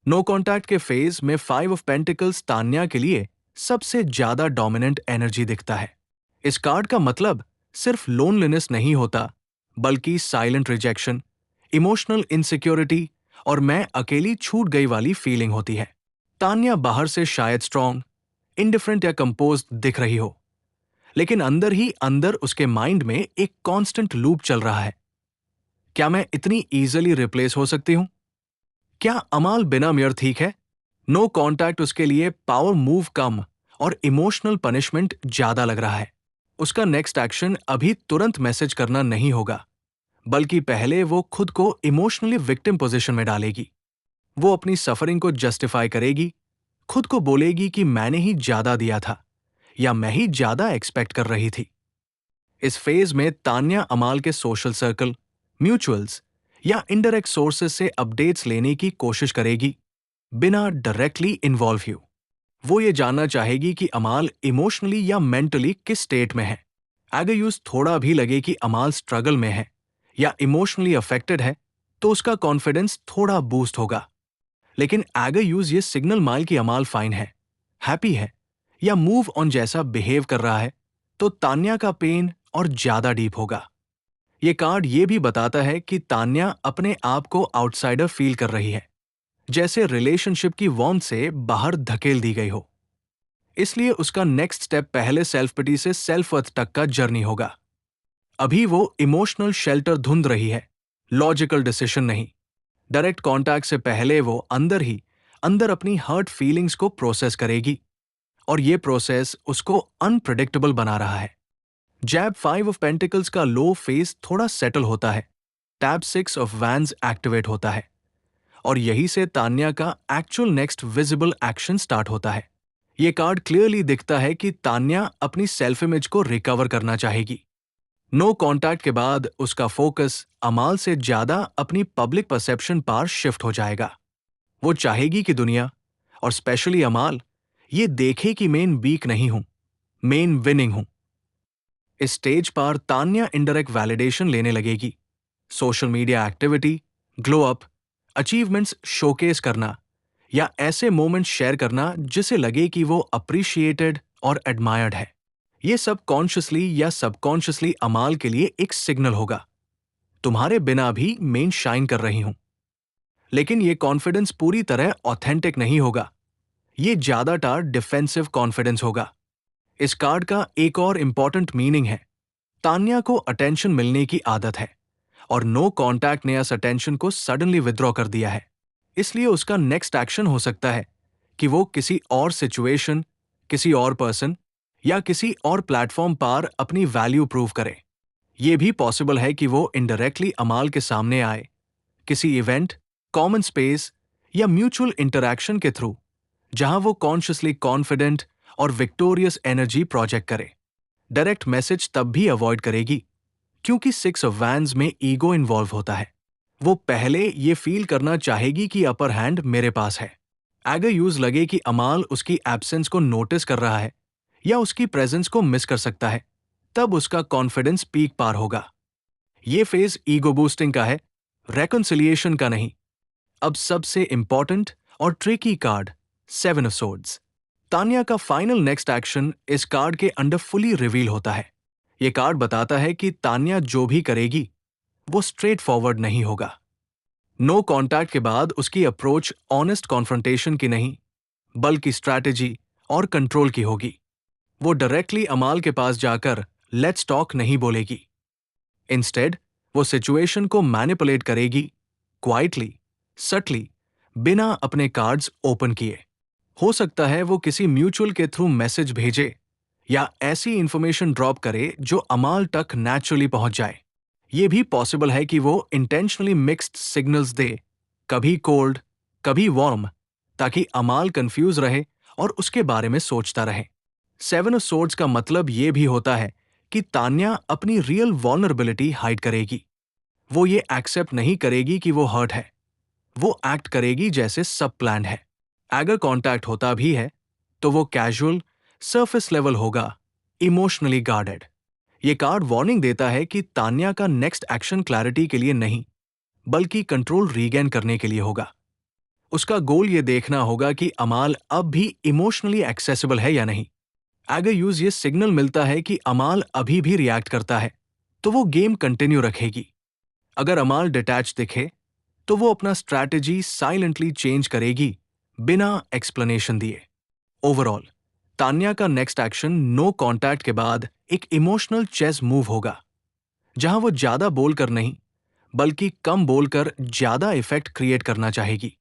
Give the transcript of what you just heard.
No contact के phase में 5 of pentacles Tanya के लिए सबसे ज्यादा डोमिनेंट एनर्जी दिखता है। इस कार्ड का मतलब सिर्फ लोनलीनेस नहीं होता, बल्कि साइलेंट रिजेक्शन, इमोशनल इनसिक्योरिटी और मैं अकेली छूट गई वाली फीलिंग होती है। तान्या बाहर से शायद स्ट्रांग, इंडिफरेंट या कंपोज्ड दिख रही हो, लेकिन अंदर ही अंदर उसके माइंड में एक कांस्टेंट लूप चल रहा है। क्या मैं इतनी इजीली रिप्लेस हो सकती हूं? क्या अमाल बिना मेयर ठीक है? नो कांटेक्ट उसके लिए पावर मूव कम और इमोशनल पनिशमेंट ज्यादा लग रहा है। उसका नेक्स्ट एक्शन अभी तुरंत मैसेज करना नहीं होगा, बल्कि पहले वो खुद को इमोशनली विक्टिम पोजीशन में डालेगी। वो अपनी सफरिंग को जस्टिफाई करेगी, खुद को बोलेगी कि मैंने ही ज्यादा दिया था या मैं ही ज्यादा एक्सपेक्ट कर रही थी। इस फेज में तान्या अमाल के सोशल सर्कल, म्यूचुअल्स या इनडायरेक्ट सोर्सेस से अपडेट्स लेने की कोशिश करेगी, बिना डायरेक्टली इन्वॉल्व हुए। वो ये जानना चाहेगी कि अमाल इमोशनली या मेंटली किस स्टेट में है। अगर यूज थोड़ा भी लगे कि अमाल स्ट्रगल में है या इमोशनली अफेक्टेड है, तो उसका कॉन्फिडेंस थोड़ा बूस्ट होगा। लेकिन अगर यूज ये सिग्नल माइल कि अमाल फाइन है, हैप्पी है या मूव ऑन जैसा बिहेव कर रहा है, तो तान्या का पेन और ज्यादा डीप होगा। ये कार्ड ये भी बताता है कि तान्या अपने आप को आउटसाइडर फील कर रही है, जैसे रिलेशनशिप की वॉर्म से बाहर धकेल दी गई हो। इसलिए उसका नेक्स्ट स्टेप पहले सेल्फ पिटी से सेल्फ वर्थ तक का जर्नी होगा। अभी वो इमोशनल शेल्टर ढूंढ रही है, लॉजिकल डिसीजन नहीं। डायरेक्ट कांटेक्ट से पहले वो अंदर ही अंदर अपनी हर्ट फीलिंग्स को प्रोसेस करेगी, और ये प्रोसेस उसको अनप्रेडिक्टेबल बना रहा है। जैब 5 ऑफ पेंटिकल्स का लो फेस थोड़ा सेटल होता है, टैब 6 ऑफ वैंड्स एक्टिवेट होता है, और यही से तान्या का actual next visible action start होता है। ये कार्ड क्लियरली दिखता है कि तान्या अपनी सेल्फ इमेज को रिकवर करना चाहेगी। नो कॉन्टैक्ट के बाद उसका फोकस अमाल से ज्यादा अपनी पब्लिक परसेप्शन पर शिफ्ट हो जाएगा। वो चाहेगी कि दुनिया, और स्पेशली अमाल, ये देखे कि मेन वीक नहीं हूं, मेन विनिंग हूं। इस स्टेज पर तान्या इनडायरेक्ट वैलिडेशन लेने लगेगी। Social media activity, glow up, achievements showcase करना या ऐसे मोमेंट्स शेयर करना जिसे लगे कि वो अप्रिशिएटेड और एडमायर्ड है। ये सब कॉन्शियसली या सबकॉन्शियसली अमाल के लिए एक सिग्नल होगा, तुम्हारे बिना भी मेन शाइन कर रही हूं। लेकिन ये कॉन्फिडेंस पूरी तरह ऑथेंटिक नहीं होगा, ये ज्यादातर डिफेंसिव कॉन्फिडेंस होगा। इस कार्ड का एक और इंपॉर्टेंट मीनिंग है, तान्या को अटेंशन मिलने की आदत है, और नो कॉन्टैक्ट ने इस अटेंशन को सडनली विथड्रॉ कर दिया है। इसलिए उसका नेक्स्ट एक्शन हो सकता है कि वो किसी और सिचुएशन, किसी और पर्सन या किसी और प्लेटफॉर्म पर अपनी वैल्यू प्रूव करे। ये भी पॉसिबल है कि वो इनडायरेक्टली अमाल के सामने आए, किसी इवेंट, कॉमन स्पेस या म्यूचुअल इंटरैक्शन के थ्रू, जहां वो कॉन्शियसली कॉन्फिडेंट और विक्टोरियस एनर्जी प्रोजेक्ट करे। डायरेक्ट मैसेज तब भी अवॉइड करेगी, क्योंकि 6 ऑफ वैंड्स में ईगो इन्वॉल्व होता है। वो पहले ये फील करना चाहेगी कि अपर हैंड मेरे पास है। अगर यूज लगे कि अमाल उसकी एब्सेंस को नोटिस कर रहा है या उसकी प्रेजेंस को मिस कर सकता है, तब उसका कॉन्फिडेंस पीक पार होगा। ये फेज ईगो बूस्टिंग का है, रेकन्सिलिएशन का नहीं। अब सबसे इंपॉर्टेंट और tricky card, 7 of swords. Tanya का फाइनल नेक्स्ट एक्शन इस कार्ड के अंडर फुली रिवील होता है। ये कार्ड बताता है कि तान्या जो भी करेगी वो स्ट्रेट फॉरवर्ड नहीं होगा। नो कॉन्टैक्ट के बाद उसकी अप्रोच ऑनेस्ट कॉन्फ्रंटेशन की नहीं, बल्कि स्ट्रैटेजी और कंट्रोल की होगी। वो डायरेक्टली अमाल के पास जाकर लेट्स टॉक नहीं बोलेगी। इंस्टेड वो सिचुएशन को मैनिपुलेट करेगी, क्वाइटली, सटली, बिना अपने कार्ड्स ओपन किए। हो सकता है वो किसी म्यूचुअल के थ्रू मैसेज भेजे या ऐसी इंफॉर्मेशन ड्रॉप करे जो अमाल तक नेचुरली पहुंच जाए। ये भी पॉसिबल है कि वो इंटेंशनली मिक्स्ड सिग्नल्स दे, कभी कोल्ड, कभी वार्म, ताकि अमाल कंफ्यूज रहे और उसके बारे में सोचता रहे। 7 ऑफ सोर्ड्स का मतलब ये भी होता है कि तान्या अपनी रियल वल्नरेबिलिटी हाइड करेगी। वो ये एक्सेप्ट नहीं करेगी कि वो हर्ट है। वो एक्ट करेगी जैसे सब प्लान है। अगर कांटेक्ट होता भी है तो वो कैजुअल, सरफेस लेवल होगा, इमोशनली गार्डेड। ये कार्ड वार्निंग देता है कि तान्या का नेक्स्ट एक्शन क्लैरिटी के लिए नहीं, बल्कि कंट्रोल रीगेन करने के लिए होगा। उसका गोल ये देखना होगा कि अमाल अब भी इमोशनली एक्सेसिबल है या नहीं। अगर यूज ये सिग्नल मिलता है कि अमाल अभी भी रिएक्ट करता है, तो वो गेम कंटिन्यू रखेगी। अगर अमाल डिटैच दिखे, तो वो अपना स्ट्रैटेजी साइलेंटली चेंज करेगी, बिना एक्सप्लेनेशन दिए। ओवरऑल, तान्या का नेक्स्ट एक्शन नो कॉन्टैक्ट के बाद एक इमोशनल चेस मूव होगा, जहां वो ज्यादा बोलकर नहीं, बल्कि कम बोलकर ज्यादा इफेक्ट क्रिएट करना चाहेगी।